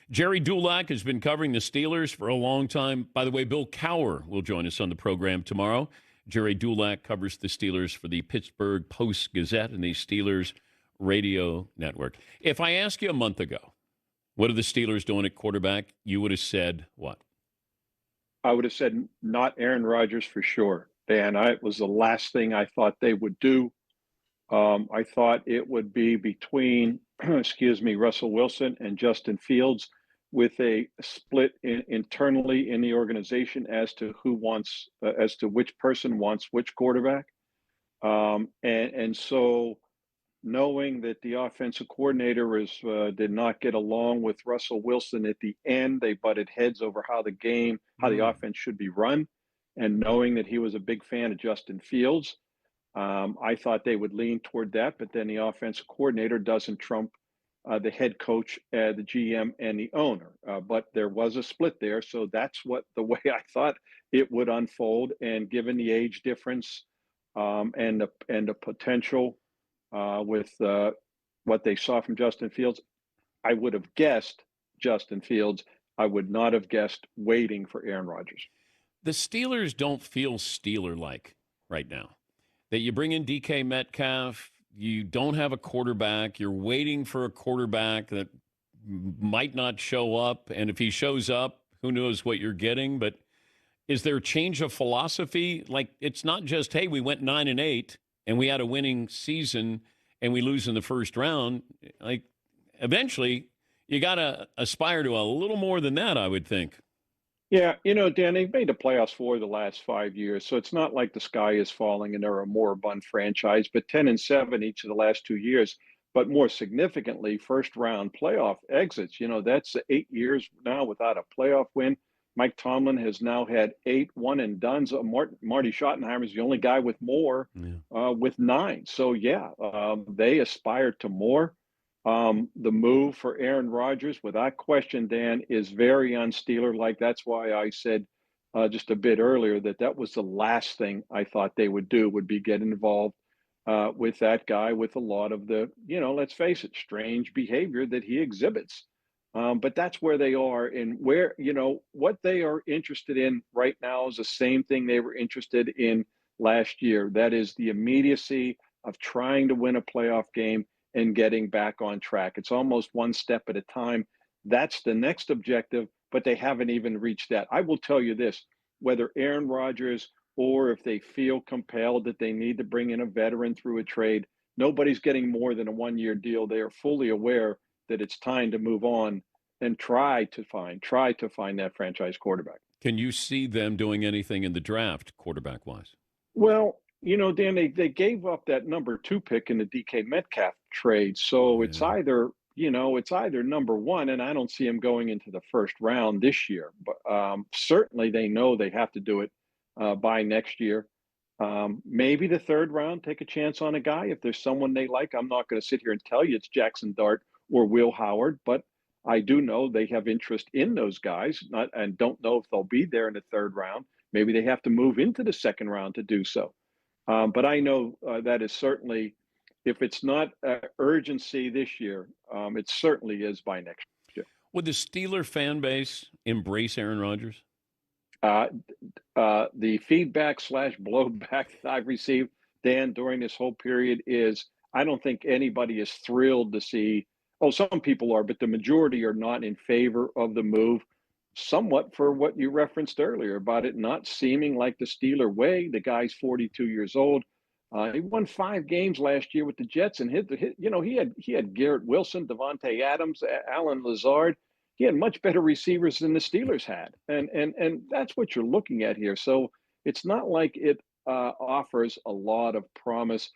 Gerry Dulac has been covering the Steelers for a long time. By the way, Bill Cowher will join us on the program tomorrow. Gerry Dulac covers the Steelers for the Pittsburgh Post-Gazette and the Steelers radio network. If I asked you a month ago, what are the Steelers doing at quarterback, you would have said what? I would have said not Aaron Rodgers for sure, Dan. It was the last thing I thought they would do. I thought it would be between, Russell Wilson and Justin Fields, with a split internally in the organization as to as to which person wants which quarterback. So knowing that the offensive coordinator did not get along with Russell Wilson at the end, they butted heads over how the offense should be run, and knowing that he was a big fan of Justin Fields. I thought they would lean toward that, but then the offensive coordinator doesn't trump the head coach, the GM, and the owner. But there was a split there, so that's the way I thought it would unfold. And given the age difference and the potential with what they saw from Justin Fields, I would have guessed Justin Fields. I would not have guessed waiting for Aaron Rodgers. The Steelers don't feel Steeler-like right now. That you bring in DK Metcalf, you don't have a quarterback, you're waiting for a quarterback that might not show up, and if he shows up, who knows what you're getting. But is there a change of philosophy? Like, it's not just, hey, we went 9-8 and we had a winning season and we lose in the first round. Like, eventually, you got to aspire to a little more than that, I would think. Yeah, Dan, they've made the playoffs for the last 5 years, so it's not like the sky is falling and they're a moribund franchise, but 10-7 each of the last 2 years. But more significantly, first round playoff exits. That's 8 years now without a playoff win. Mike Tomlin has now had 8 one-and-dones. Marty Schottenheimer is the only guy with more, with 9. So, they aspire to more. The move for Aaron Rodgers, without question, Dan, is very un-Steeler-like. That's why I said just a bit earlier that was the last thing I thought they would do, would be get involved with that guy with a lot of the, let's face it, strange behavior that he exhibits. But that's where they are, and where, what they are interested in right now is the same thing they were interested in last year. That is the immediacy of trying to win a playoff game and getting back on track. It's almost one step at a time. That's the next objective, but they haven't even reached that. I will tell you this, whether Aaron Rodgers or if they feel compelled that they need to bring in a veteran through a trade, nobody's getting more than a one-year deal. They are fully aware that it's time to move on and try to find that franchise quarterback. Can you see them doing anything in the draft, quarterback-wise? Well, Dan, they gave up that number 2 pick in the DK Metcalf trade. So it's either number 1, and I don't see him going into the first round this year. But certainly they know they have to do it by next year. Maybe the third round, take a chance on a guy. If there's someone they like, I'm not going to sit here and tell you it's Jackson Dart or Will Howard, but I do know they have interest in those guys, and don't know if they'll be there in the third round. Maybe they have to move into the second round to do so. But I know that is certainly, if it's not urgency this year, it certainly is by next year. Would the Steeler fan base embrace Aaron Rodgers? The feedback / blowback that I've received, Dan, during this whole period is, I don't think anybody is thrilled to see. Oh, some people are, but the majority are not in favor of the move. Somewhat for what you referenced earlier about it not seeming like the Steeler way. The guy's 42 years old. He won 5 games last year with the Jets, and he had Garrett Wilson, Devontae Adams, Alan Lazard. He had much better receivers than the Steelers had, and that's what you're looking at here. So it's not like it offers a lot of promise.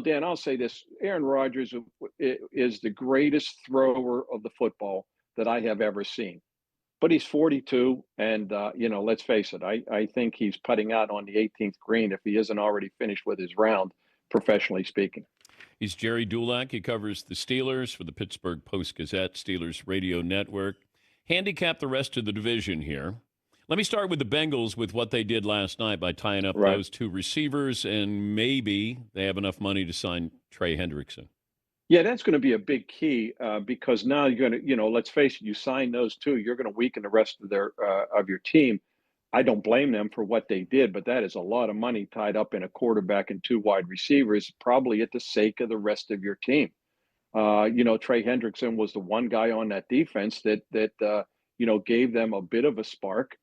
Dan, I'll say this: Aaron Rodgers is the greatest thrower of the football that I have ever seen. But he's 42, and, let's face it, I think he's putting out on the 18th green if he isn't already finished with his round, professionally speaking. He's Gerry Dulac. He covers the Steelers for the Pittsburgh Post-Gazette, Steelers radio network. Handicap the rest of the division here. Let me start with the Bengals with what they did last night by tying up those 2 receivers, and maybe they have enough money to sign Trey Hendrickson. Yeah, that's going to be a big key because now you're going to, let's face it, you sign those two, you're going to weaken the rest of your team. I don't blame them for what they did, but that is a lot of money tied up in a quarterback and two wide receivers, probably at the sake of the rest of your team. Trey Hendrickson was the one guy on that defense that gave them a bit of a spark.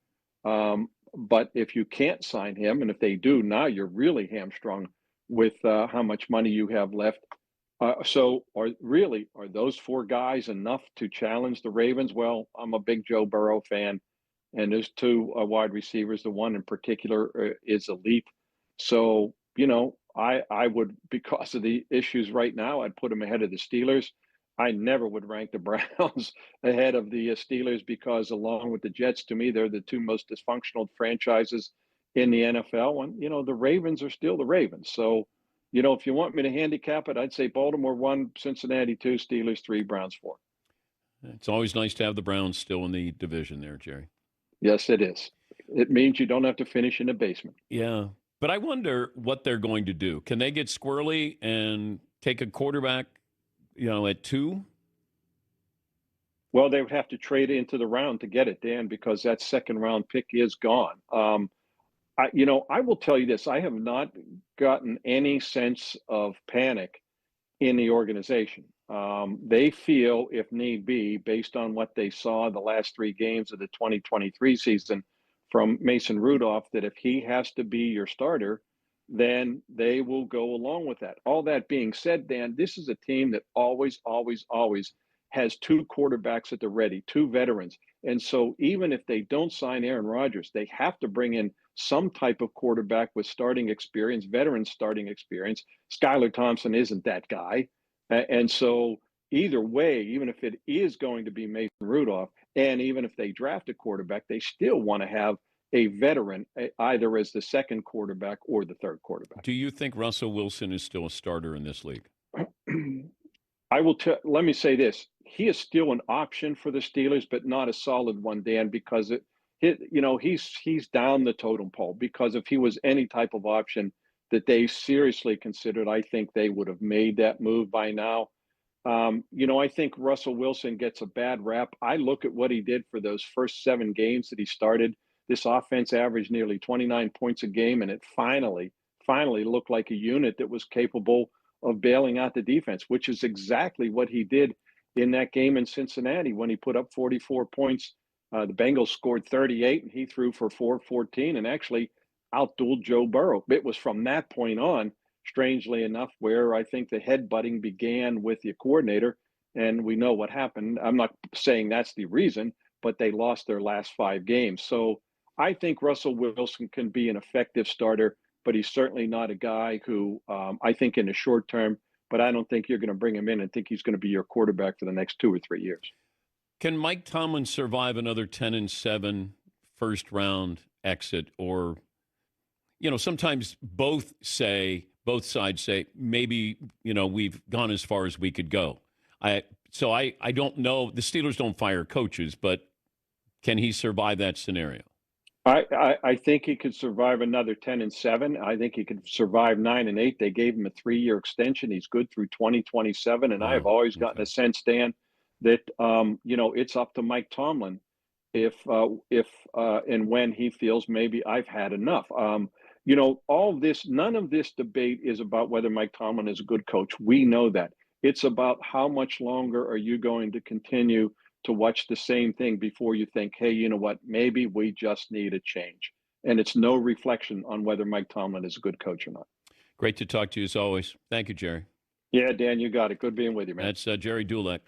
But if you can't sign him, and if they do, now you're really hamstrung with how much money you have left. So are those four guys enough to challenge the Ravens? Well, I'm a big Joe Burrow fan, and there's two wide receivers. The one in particular is elite. So I would, because of the issues right now, I'd put them ahead of the Steelers. I never would rank the Browns ahead of the Steelers because, along with the Jets, to me, they're the two most dysfunctional franchises in the NFL. And the Ravens are still the Ravens. So if you want me to handicap it, I'd say Baltimore 1, Cincinnati 2, Steelers 3, Browns 4. It's always nice to have the Browns still in the division there, Jerry. Yes, it is. It means you don't have to finish in the basement. Yeah. But I wonder what they're going to do. Can they get squirrely and take a quarterback, at 2? Well, they would have to trade into the round to get it, Dan, because that second round pick is gone. I will tell you this. I have not gotten any sense of panic in the organization. They feel, if need be, based on what they saw the last 3 games of the 2023 season from Mason Rudolph, that if he has to be your starter, then they will go along with that. All that being said, Dan, this is a team that always, always, always has 2 quarterbacks at the ready, 2 veterans. And so even if they don't sign Aaron Rodgers, they have to bring in some type of quarterback with starting experience, veteran starting experience. Skylar Thompson isn't that guy. And so either way, even if it is going to be Mason Rudolph, and even if they draft a quarterback, they still want to have a veteran either as the second quarterback or the third quarterback. Do you think Russell Wilson is still a starter in this league? Let me say this. He is still an option for the Steelers, but not a solid one, Dan, because he's down the totem pole. Because if he was any type of option that they seriously considered, I think they would have made that move by now. I think Russell Wilson gets a bad rap. I look at what he did for those first 7 games that he started. This offense averaged nearly 29 points a game, and it finally looked like a unit that was capable of bailing out the defense, which is exactly what he did in that game in Cincinnati when he put up 44 points. The Bengals scored 38, and he threw for 414 and actually outdueled Joe Burrow. It was from that point on, strangely enough, where I think the headbutting began with the coordinator, and we know what happened. I'm not saying that's the reason, but they lost their last 5 games. So I think Russell Wilson can be an effective starter, but he's certainly not a guy who I think in the short term, but I don't think you're going to bring him in and think he's going to be your quarterback for the next 2 or 3 years. Can Mike Tomlin survive another 10-7 first round exit? Or, sometimes both sides say, maybe, we've gone as far as we could go. I don't know. The Steelers don't fire coaches, but can he survive that scenario? I think he could survive another 10-7. I think he could survive 9-8. They gave him a 3-year extension. He's good through 2027. And Wow. I've always gotten a sense, Dan, that it's up to Mike Tomlin if and when he feels maybe I've had enough. All this, none of this debate is about whether Mike Tomlin is a good coach. We know that. It's about how much longer are you going to continue to watch the same thing before you think, hey, you know what, maybe we just need a change. And it's no reflection on whether Mike Tomlin is a good coach or not. Great to talk to you as always. Thank you, Jerry. Yeah, Dan, you got it. Good being with you, man. That's Gerry Dulac.